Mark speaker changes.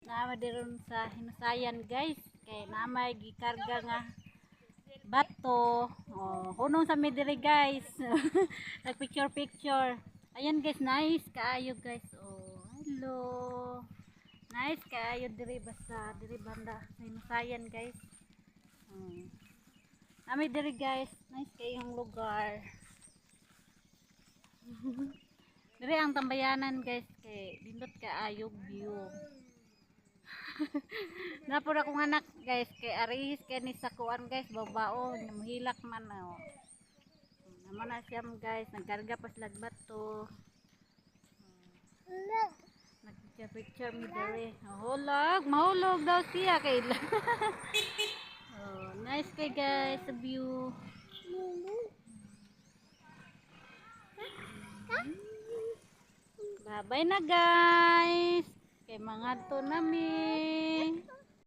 Speaker 1: Naama diron sa Hinusayan guys. Kay naamay gikarga nga bato. Oh, hunong sa midiri guys. Nag picture. Ayan guys, nice kaayo guys. Oh, hello. Nice kaayo diri basta diri banda sa Hinusayan guys. Oh. Nami diri guys, nice kayong lugar. Diri ang tambayanan guys kay dindot kaayog view. Napura kong anak guys kay arihis kay ni sakuan guys babaon mahilak man oh. Naman na siyam guys nagkarga pa sila bato. Nagpicture mi dere. Mahulog daw siya kay oh, nice kay guys the view. Bye bye na guys. Kay mga to nami.